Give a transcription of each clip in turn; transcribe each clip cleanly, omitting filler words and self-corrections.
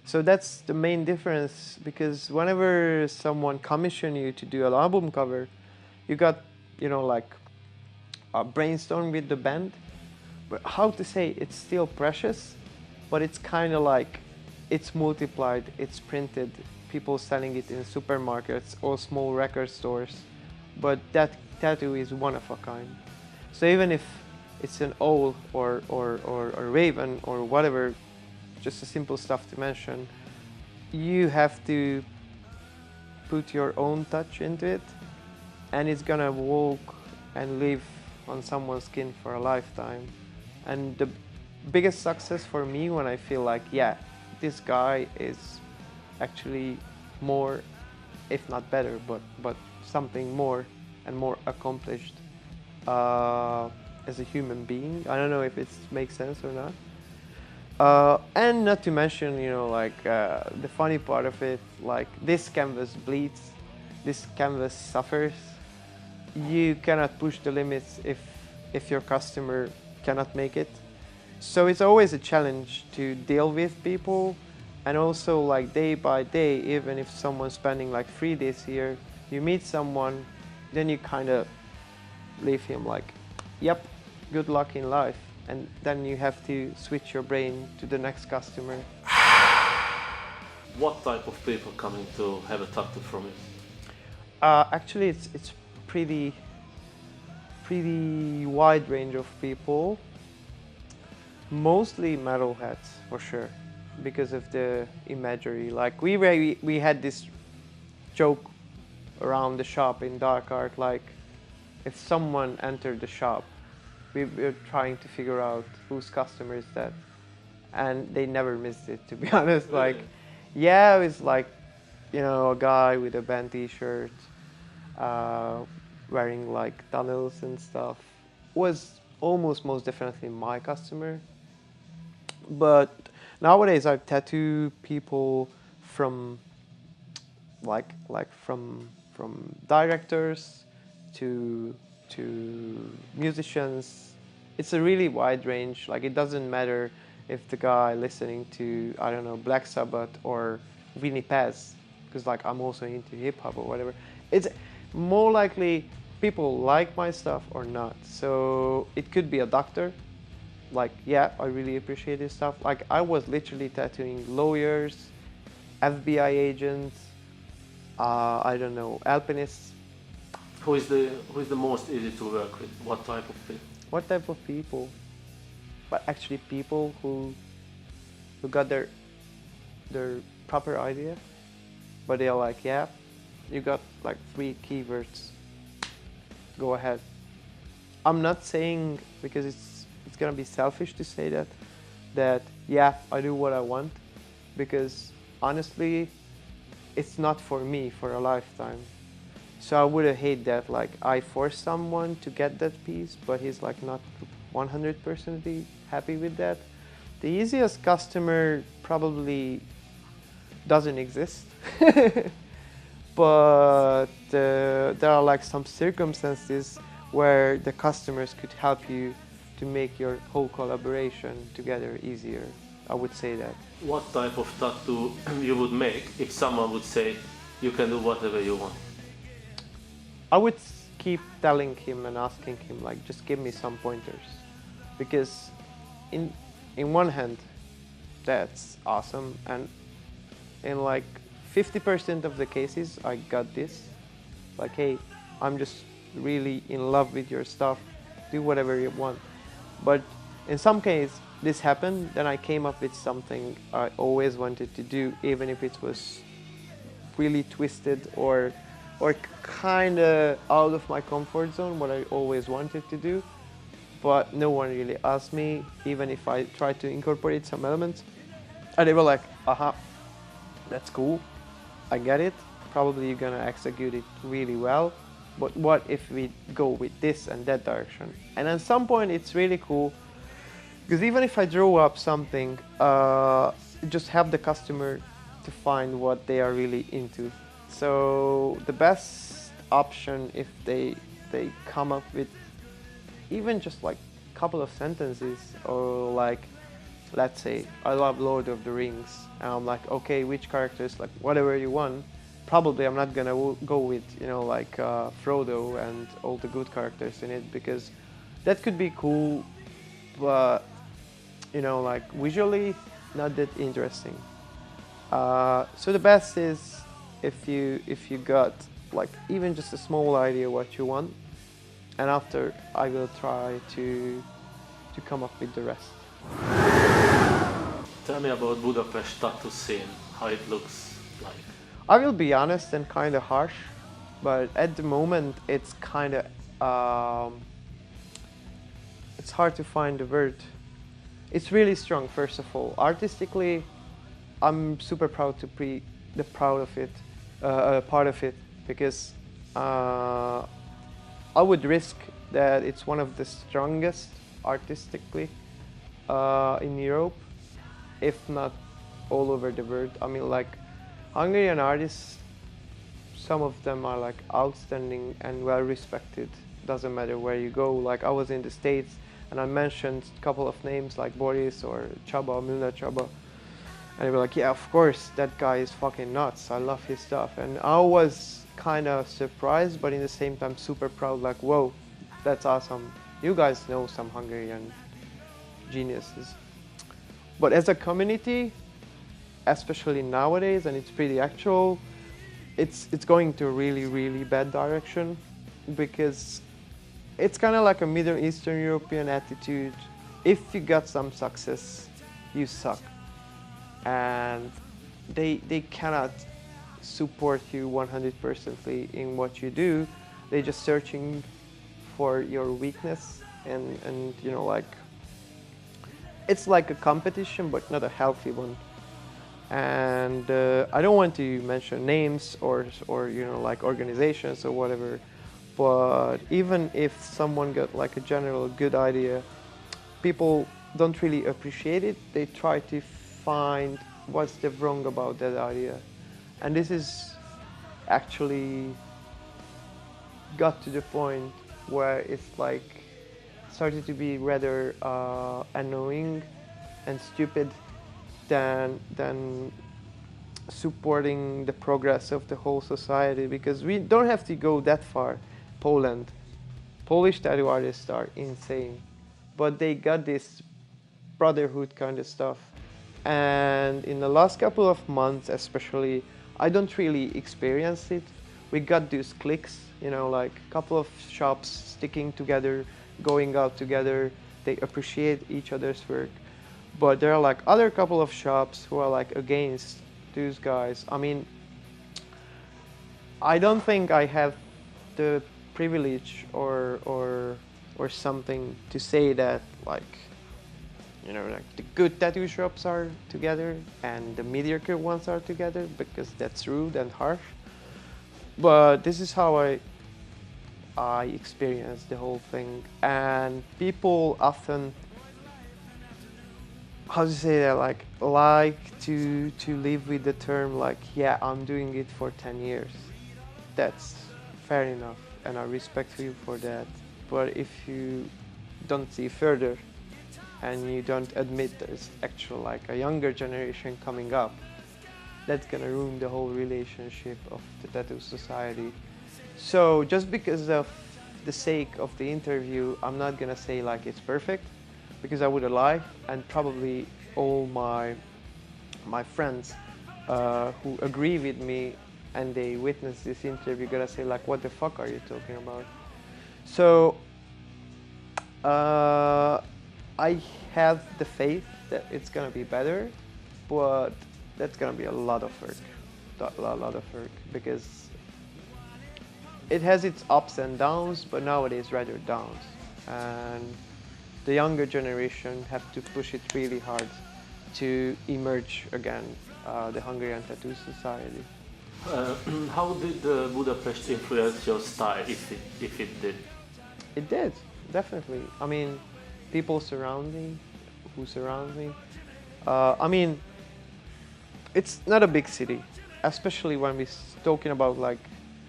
So that's the main difference, because whenever someone commission you to do an album cover, you got, like a brainstorm with the band, but how to say, it's still precious, but it's kind of like it's multiplied, it's printed, people selling it in supermarkets or small record stores, but that tattoo is one of a kind. So even if it's an owl or a raven or whatever, just a simple stuff to mention, you have to put your own touch into it, and it's gonna walk and live on someone's skin for a lifetime. And the biggest success for me, when I feel like, yeah, this guy is actually more, if not better, but something more and more accomplished as a human being. I don't know if it makes sense or not. And not to mention, the funny part of it, like this canvas bleeds, this canvas suffers. You cannot push the limits if your customer cannot make it. So it's always a challenge to deal with people, and also like day by day, even if someone's spending like 3 days here, you meet someone, then you kind of leave him like, yep, good luck in life. And then you have to switch your brain to the next customer. What type of people coming to have a tattoo from you? Actually, it's pretty wide range of people. Mostly metalheads, for sure, because of the imagery. Like we had this joke around the shop in Dark Art, like if someone entered the shop, we were trying to figure out whose customer is that, and they never missed it, to be honest. Really? Like, yeah, it's like, a guy with a band t-shirt, wearing like tunnels and stuff, was almost most definitely my customer. But nowadays I've tattooed people from from directors to musicians. It's a really wide range. Like, it doesn't matter if the guy listening to, I don't know, Black Sabbath or Vinnie Paz, because like I'm also into hip hop or whatever. It's more likely people like my stuff or not. So it could be a doctor. Like, yeah, I really appreciate this stuff. Like, I was literally tattooing lawyers, FBI agents, I don't know, alpinists. Who is the most easy to work with? What type of people? What type of people? But actually people who got their proper idea, but they're like, yeah, you got like 3 keywords, go ahead. I'm not saying, because it's gonna be selfish to say that yeah, I do what I want, because honestly it's not for me for a lifetime. So I would hate that, like, I force someone to get that piece, but he's like not 100% happy with that. The easiest customer probably doesn't exist. But there are like some circumstances where the customers could help you to make your whole collaboration together easier. I would say that. What type of tattoo you would make if someone would say you can do whatever you want? I would keep telling him and asking him, like, just give me some pointers, because in one hand that's awesome, and in like 50% of the cases I got this, like, hey, I'm just really in love with your stuff, do whatever you want. But in some case this happened, then I came up with something I always wanted to do, even if it was really twisted or kind of out of my comfort zone, what I always wanted to do. But no one really asked me, even if I tried to incorporate some elements. And they were like, aha, that's cool, I get it, probably you're gonna execute it really well, but what if we go with this and that direction? And at some point it's really cool, because even if I draw up something, just have the customer to find what they are really into. So the best option, if they come up with even just like a couple of sentences, or like let's say I love Lord of the Rings, and I'm like, okay, which characters, like whatever you want. Probably I'm not gonna go with, you know, like Frodo and all the good characters in it, because that could be cool, but you know, like visually not that interesting. So the best is if you got like even just a small idea what you want, and after I will try to come up with the rest. Tell me about Budapest tattoo scene, how it looks like. I will be honest and kind of harsh, but at the moment it's kind of it's hard to find the word. It's really strong. First of all, artistically, I'm super proud to be the proud of it, part of it, because I would risk that it's one of the strongest artistically in Europe, if not all over the world. I mean, like Hungarian artists, some of them are like outstanding and well respected. Doesn't matter where you go. Like I was in the States and I mentioned a couple of names like Boris or Chaba, Milna Chaba. And they were like, yeah, of course, that guy is fucking nuts. I love his stuff. And I was kind of surprised, but in the same time super proud, like, whoa, that's awesome. You guys know some Hungarian geniuses. But as a community, especially nowadays, and it's pretty actual, it's going to a really, really bad direction, because it's kind of like a Middle Eastern European attitude. If you got some success, you suck. And they cannot support you 100% in what you do. They're just searching for your weakness, and you know, like it's like a competition, but not a healthy one. And I don't want to mention names or you know, like organizations or whatever, but even if someone got like a general good idea, people don't really appreciate it. They try to find what's the wrong about that idea, and this is actually got to the point where it's like started to be rather annoying and stupid than supporting the progress of the whole society, because we don't have to go that far. Poland, Polish tattoo artists are insane, but they got this brotherhood kind of stuff. And in the last couple of months especially, I don't really experience it. We got these cliques, you know, like a couple of shops sticking together, going out together. They appreciate each other's work. But there are like other couple of shops who are like against these guys. I mean, I don't think I have the privilege or something to say that, like, you know, like the good tattoo shops are together and the mediocre ones are together, because that's rude and harsh. But this is how I experienced the whole thing. And people often, how to say that, like to live with the term like, yeah, I'm doing it for 10 years. That's fair enough, and I respect you for that. But if you don't see further and you don't admit there's actual like a younger generation coming up, that's gonna ruin the whole relationship of the tattoo society. So just because of the sake of the interview, I'm not gonna say like it's perfect, because I would lie, and probably all my friends who agree with me and they witness this interview gonna say like, what the fuck are you talking about? So I have the faith that it's gonna be better, but that's gonna be a lot of work, a lot of work, because it has its ups and downs, but nowadays rather downs, and the younger generation have to push it really hard to emerge again, the Hungarian tattoo society. How did Budapest influence your style, if it did? It did, definitely. I mean, people surround me, who surround me. I mean, it's not a big city, especially when we're talking about like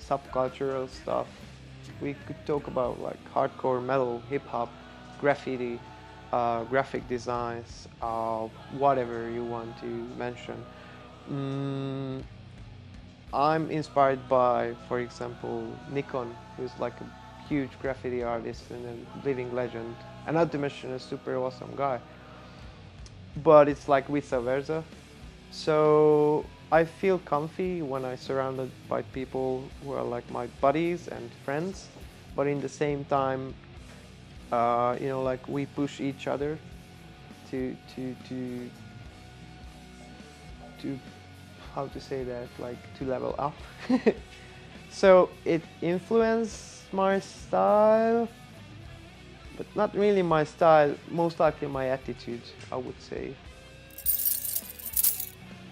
subcultural stuff. We could talk about like hardcore metal, hip hop, graffiti, graphic designs, whatever you want to mention. Mm, I'm inspired by, for example, Nikon, who's like a huge graffiti artist and a living legend, and not to mention a super awesome guy. But it's like vice versa. So I feel comfy when I'm surrounded by people who are like my buddies and friends, but in the same time, like we push each other to to to to how to say that, like to level up. So it influenced my style, but not really my style, most likely my attitude, I would say.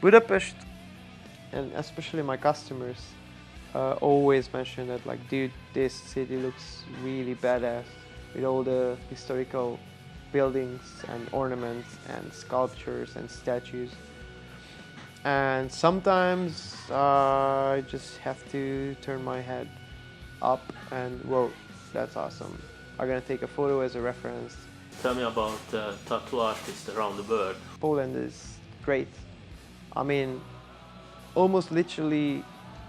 Budapest, and especially my customers, always mention that, like, dude, this city looks really badass with all the historical buildings and ornaments and sculptures and statues. And sometimes I just have to turn my head up and, whoa, that's awesome. I'm gonna take a photo as a reference. Tell me about tattoo artists around the world. Poland is great. I mean, almost literally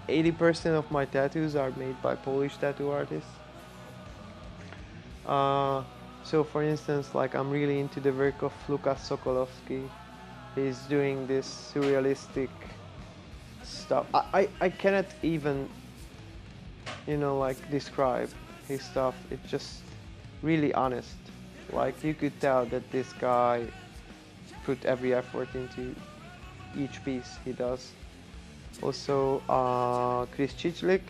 80% of my tattoos are made by Polish tattoo artists. So for instance, like, I'm really into the work of Lukas Sokolowski. He's doing this surrealistic stuff. I cannot even, like, describe his stuff. It's just really honest. Like, you could tell that this guy put every effort into each piece he does. Also, Chris Chichlik,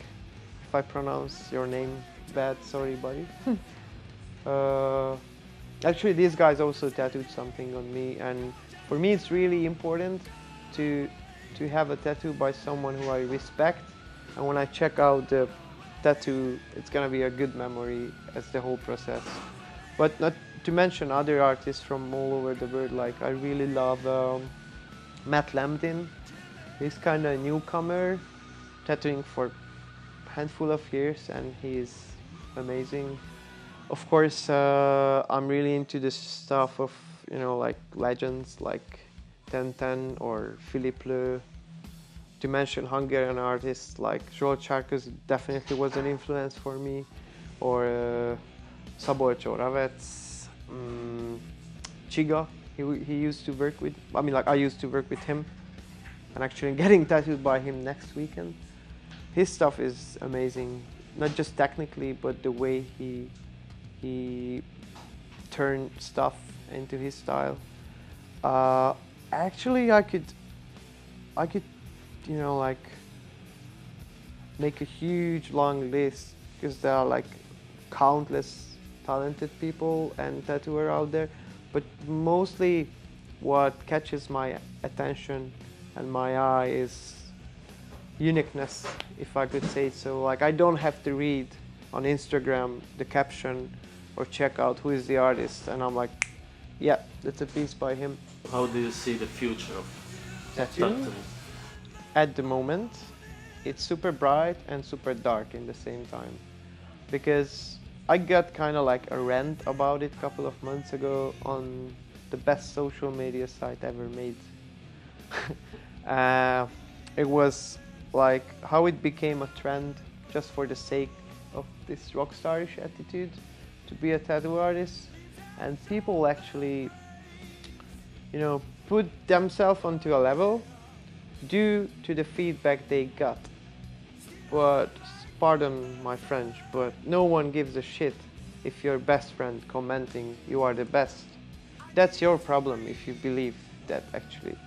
if I pronounce your name bad, sorry, buddy. Actually, these guys also tattooed something on me, and for me it's really important to have a tattoo by someone who I respect, and when I check out the tattoo, it's gonna be a good memory as the whole process. But not to mention other artists from all over the world. Like, I really love Matt Lambdin. He's kind of a newcomer, tattooing for a handful of years, and he's amazing. Of course, I'm really into the stuff of, like, legends like 1010 or Philippe Le. To mention Hungarian artists like Zsolt Csárköz definitely was an influence for me, or Szabolcsó Ravec, Chiga. He used to work with, I used to work with him, and actually getting tattooed by him next weekend. His stuff is amazing, not just technically, but the way he turned stuff into his style. Actually, I could, like, make a huge long list, because there are like countless talented people and tattooer out there. But mostly what catches my attention and my eye is uniqueness, if I could say so. Like, I don't have to read on Instagram the caption or check out who is the artist, and I'm like, yeah, that's a piece by him. How do you see the future of Tattooing? tattooing? At the moment, it's super bright and super dark in the same time, because I got kind of like a rant about it a couple of months ago on the best social media site ever made. It was like how it became a trend just for the sake of this rockstarish attitude to be a tattoo artist, and people actually, put themselves onto a level due to the feedback they got. But pardon my French, but no one gives a shit if your best friend commenting you are the best. That's your problem if you believe that, actually.